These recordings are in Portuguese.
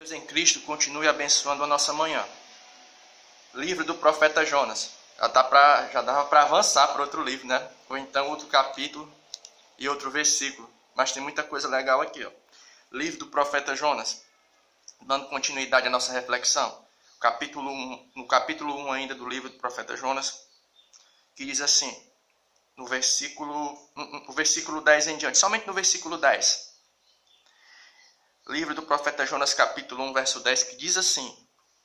Deus em Cristo continue abençoando a nossa manhã. Livro do profeta Jonas. Já dava para avançar para outro livro, né? Ou então outro capítulo e outro versículo. Mas tem muita coisa legal aqui, ó. Livro do profeta Jonas. Dando continuidade à nossa reflexão. No capítulo 1 ainda do livro do profeta Jonas, que diz assim, no versículo 10 em diante, somente no versículo 10. Livro do profeta Jonas, capítulo 1, verso 10, que diz assim: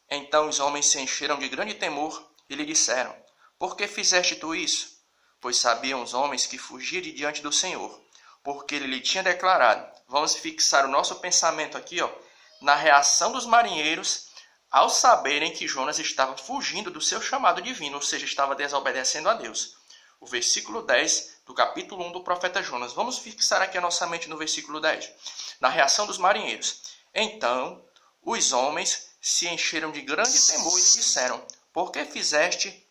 Então os homens se encheram de grande temor e lhe disseram: Por que fizeste tu isso? Pois sabiam os homens que fugia de diante do Senhor, porque ele lhe tinha declarado. Vamos fixar o nosso pensamento aqui, ó, na reação dos marinheiros ao saberem que Jonas estava fugindo do seu chamado divino, ou seja, estava desobedecendo a Deus. O versículo 10 do capítulo 1 do profeta Jonas. Vamos fixar aqui a nossa mente no versículo 10. Na reação dos marinheiros. Então, os homens se encheram de grande temor e lhe disseram: Por que fizeste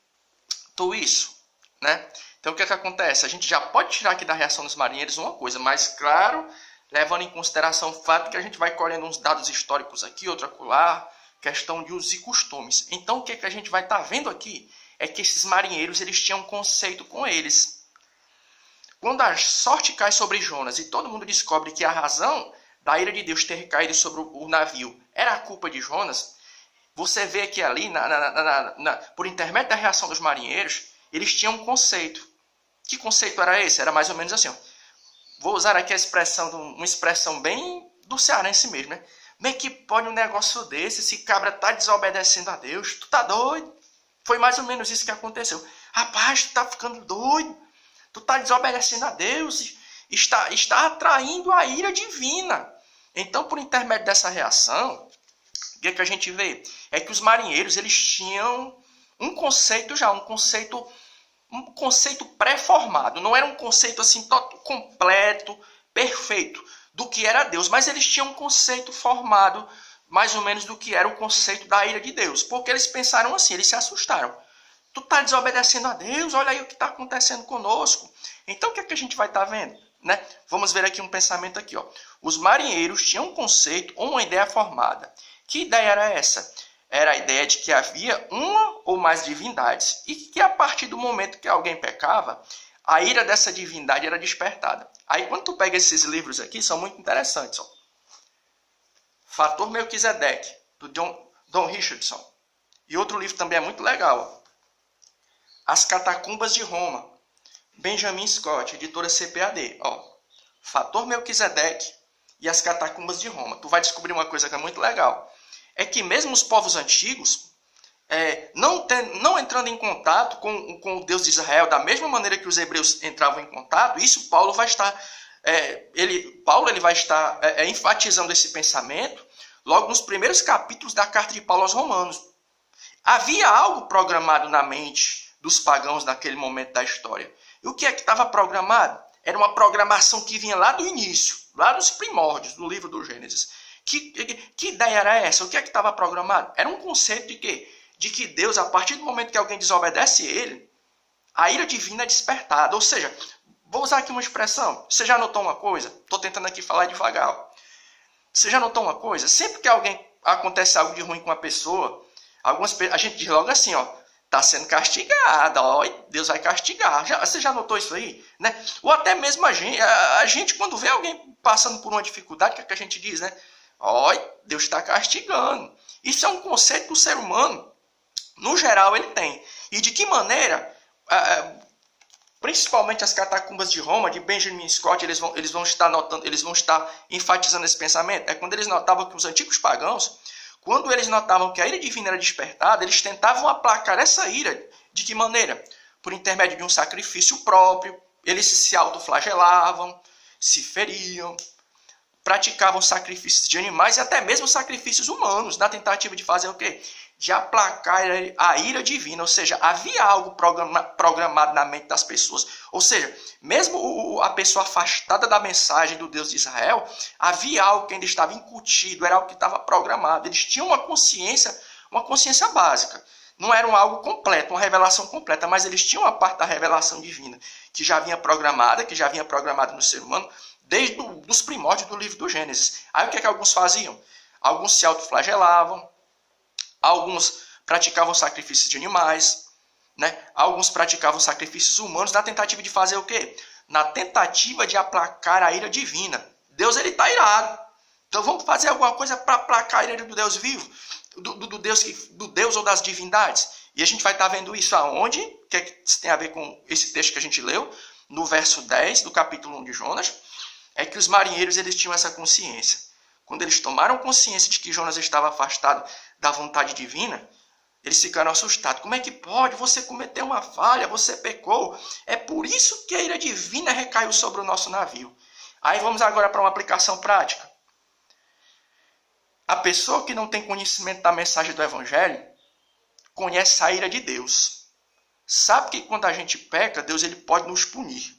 tu isso? Né? Então, o que é que acontece? A gente já pode tirar aqui da reação dos marinheiros uma coisa, mas claro, levando em consideração o fato que a gente vai colhendo uns dados históricos aqui, outro acolá, questão de usos e costumes. Então, o que é que a gente vai estar vendo aqui é que esses marinheiros, eles tinham um conceito com eles. Quando a sorte cai sobre Jonas e todo mundo descobre que a razão da ira de Deus ter caído sobre o navio era a culpa de Jonas, você vê que ali, por intermédio da reação dos marinheiros, eles tinham um conceito. Que conceito era esse? Era mais ou menos assim, ó. Vou usar aqui uma expressão bem do cearense mesmo, né? Bem que pode um negócio desse, esse cabra tá desobedecendo a Deus, tu tá doido? Foi mais ou menos isso que aconteceu. Rapaz, tu tá ficando doido, tu tá desobedecendo a Deus, está atraindo a ira divina. Então, por intermédio dessa reação, o que é que a gente vê? É que os marinheiros, eles tinham um conceito pré-formado. Não era um conceito assim completo, perfeito do que era Deus, mas eles tinham um conceito formado mais ou menos do que era o conceito da ira de Deus, porque eles pensaram assim, eles se assustaram. Tu tá desobedecendo a Deus, olha aí o que está acontecendo conosco. Então o que é que a gente vai estar vendo? Né? Vamos ver aqui um pensamento aqui, ó. Os marinheiros tinham um conceito ou uma ideia formada. Que ideia era essa? Era a ideia de que havia uma ou mais divindades e que a partir do momento que alguém pecava, a ira dessa divindade era despertada. Aí quando tu pega esses livros aqui, são muito interessantes, ó. Fator Melquisedeque, do Don Richardson. E outro livro também é muito legal, ó. As Catacumbas de Roma, Benjamin Scott, editora CPAD. Ó, Fator Melquisedeque e as Catacumbas de Roma. Tu vai descobrir uma coisa que é muito legal. É que mesmo os povos antigos, não entrando em contato com o Deus de Israel, da mesma maneira que os hebreus entravam em contato, isso Paulo vai estar, ele vai estar enfatizando esse pensamento logo nos primeiros capítulos da carta de Paulo aos Romanos. Havia algo programado na mente dos pagãos naquele momento da história. E o que é que estava programado? Era uma programação que vinha lá do início, lá dos primórdios do livro do Gênesis. Que ideia era essa? O que é que estava programado? Era um conceito de quê? De que Deus, a partir do momento que alguém desobedece ele, a ira divina é despertada. Ou seja, vou usar aqui uma expressão. Você já notou uma coisa? Estou tentando aqui falar devagar. Ó. Você já notou uma coisa? Sempre que acontece algo de ruim com uma pessoa, a gente diz logo assim, ó, está sendo castigada, ó, Deus vai castigar. Você já notou isso aí? Né? Ou até mesmo a gente quando vê alguém passando por uma dificuldade, o que é que a gente diz, né? Ó, Deus está castigando. Isso é um conceito que o ser humano, no geral, ele tem. E de que maneira, principalmente as Catacumbas de Roma, de Benjamin Scott, eles vão estar enfatizando esse pensamento. É quando eles notavam que os antigos pagãos, quando eles notavam que a ira divina era despertada, eles tentavam aplacar essa ira. De que maneira? Por intermédio de um sacrifício próprio. Eles se autoflagelavam, se feriam, praticavam sacrifícios de animais e até mesmo sacrifícios humanos, na tentativa de fazer o quê? De aplacar a ira divina. Ou seja, havia algo programado na mente das pessoas. Ou seja, mesmo a pessoa afastada da mensagem do Deus de Israel, havia algo que ainda estava incutido, era algo que estava programado. Eles tinham uma consciência básica. Não era algo completo, uma revelação completa, mas eles tinham uma parte da revelação divina que já vinha programada no ser humano desde os primórdios do livro do Gênesis. Aí o que é que alguns faziam? Alguns se autoflagelavam, alguns praticavam sacrifícios de animais, né? Alguns praticavam sacrifícios humanos na tentativa de fazer o quê? Na tentativa de aplacar a ira divina. Deus, ele está irado. Então vamos fazer alguma coisa para aplacar a ira do Deus vivo, do Deus ou das divindades. E a gente vai estar vendo isso aonde? O que tem a ver com esse texto que a gente leu? No verso 10 do capítulo 1 de Jonas. É que os marinheiros, eles tinham essa consciência. Quando eles tomaram consciência de que Jonas estava afastado da vontade divina, eles ficaram assustados. Como é que pode? Você cometeu uma falha, você pecou. É por isso que a ira divina recaiu sobre o nosso navio. Aí vamos agora para uma aplicação prática. A pessoa que não tem conhecimento da mensagem do Evangelho conhece a ira de Deus. Sabe que quando a gente peca, Deus, ele pode nos punir.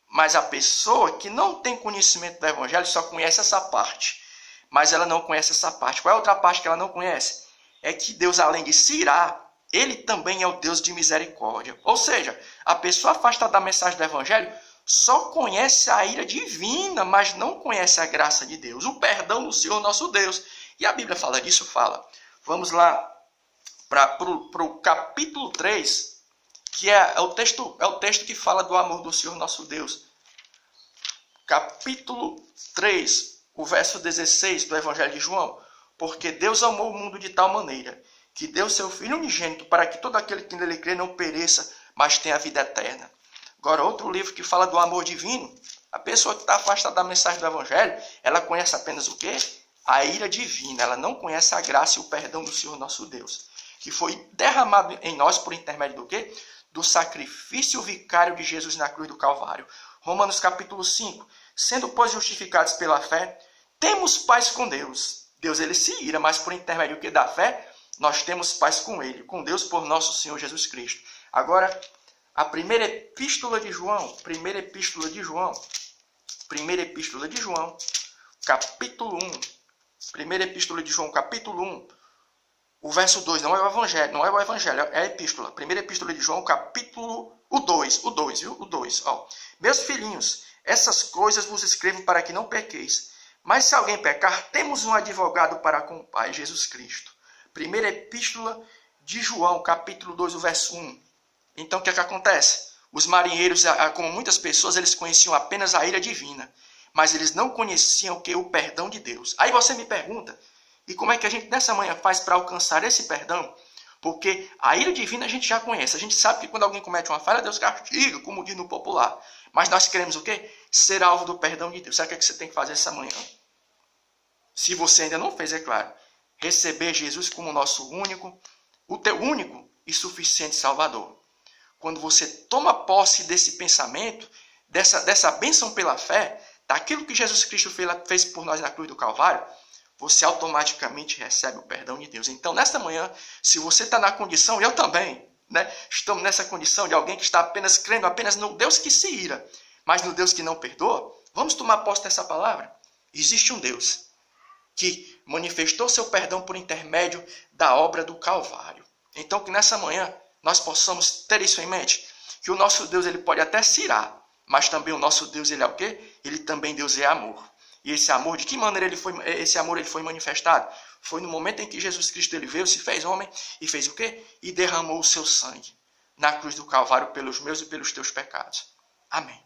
Mas a pessoa que não tem conhecimento do Evangelho só conhece essa parte. Mas ela não conhece essa parte. Qual é a outra parte que ela não conhece? É que Deus, além de se irar, ele também é o Deus de misericórdia. Ou seja, a pessoa afastada da mensagem do Evangelho só conhece a ira divina, mas não conhece a graça de Deus, o perdão do Senhor nosso Deus. E a Bíblia fala disso? Fala. Vamos lá para o capítulo 3, que é o texto que fala do amor do Senhor nosso Deus. Capítulo 3, o verso 16 do Evangelho de João. Porque Deus amou o mundo de tal maneira que deu seu Filho unigênito para que todo aquele que nele crê não pereça, mas tenha a vida eterna. Agora, outro livro que fala do amor divino, a pessoa que está afastada da mensagem do Evangelho, ela conhece apenas o quê? A ira divina. Ela não conhece a graça e o perdão do Senhor nosso Deus, que foi derramado em nós por intermédio do quê? Do sacrifício vicário de Jesus na cruz do Calvário. Romanos capítulo 5. Sendo, pois, justificados pela fé, temos paz com Deus. Deus, ele se ira, mas por intermédio do que? Da fé, nós temos paz com ele, com Deus por nosso Senhor Jesus Cristo. Agora, a primeira epístola de João, capítulo 1, primeira epístola de João, capítulo 1, o verso 2, não é o evangelho, é a epístola. Primeira epístola de João, capítulo 2, viu? O 2, ó. Meus filhinhos, essas coisas vos escrevo para que não pequeis. Mas se alguém pecar, temos um advogado para com o Pai, Jesus Cristo. Primeira epístola de João, capítulo 2, o verso 1. Então, o que é que acontece? Os marinheiros, como muitas pessoas, eles conheciam apenas a ira divina. Mas eles não conheciam o perdão de Deus. Aí você me pergunta, e como é que a gente nessa manhã faz para alcançar esse perdão? Porque a ira divina a gente já conhece. A gente sabe que quando alguém comete uma falha, Deus castiga, como diz no popular. Mas nós queremos o quê? Ser alvo do perdão de Deus. Sabe o que você tem que fazer essa manhã? Se você ainda não fez, é claro. Receber Jesus como nosso o teu único e suficiente Salvador. Quando você toma posse desse pensamento, dessa bênção pela fé, daquilo que Jesus Cristo fez por nós na cruz do Calvário, você automaticamente recebe o perdão de Deus. Então, nesta manhã, se você está na condição, eu também, né? Estamos nessa condição de alguém que está apenas crendo apenas no Deus que se ira, mas no Deus que não perdoa, vamos tomar posse dessa palavra. Existe um Deus que manifestou seu perdão por intermédio da obra do Calvário. Então, que nessa manhã nós possamos ter isso em mente, que o nosso Deus, ele pode até se irar, mas também o nosso Deus, ele é o quê? Ele também, Deus, é amor. E esse amor, de que maneira esse amor ele foi manifestado? Foi no momento em que Jesus Cristo ele veio, se fez homem e fez o quê? E derramou o seu sangue na cruz do Calvário pelos meus e pelos teus pecados. Amém.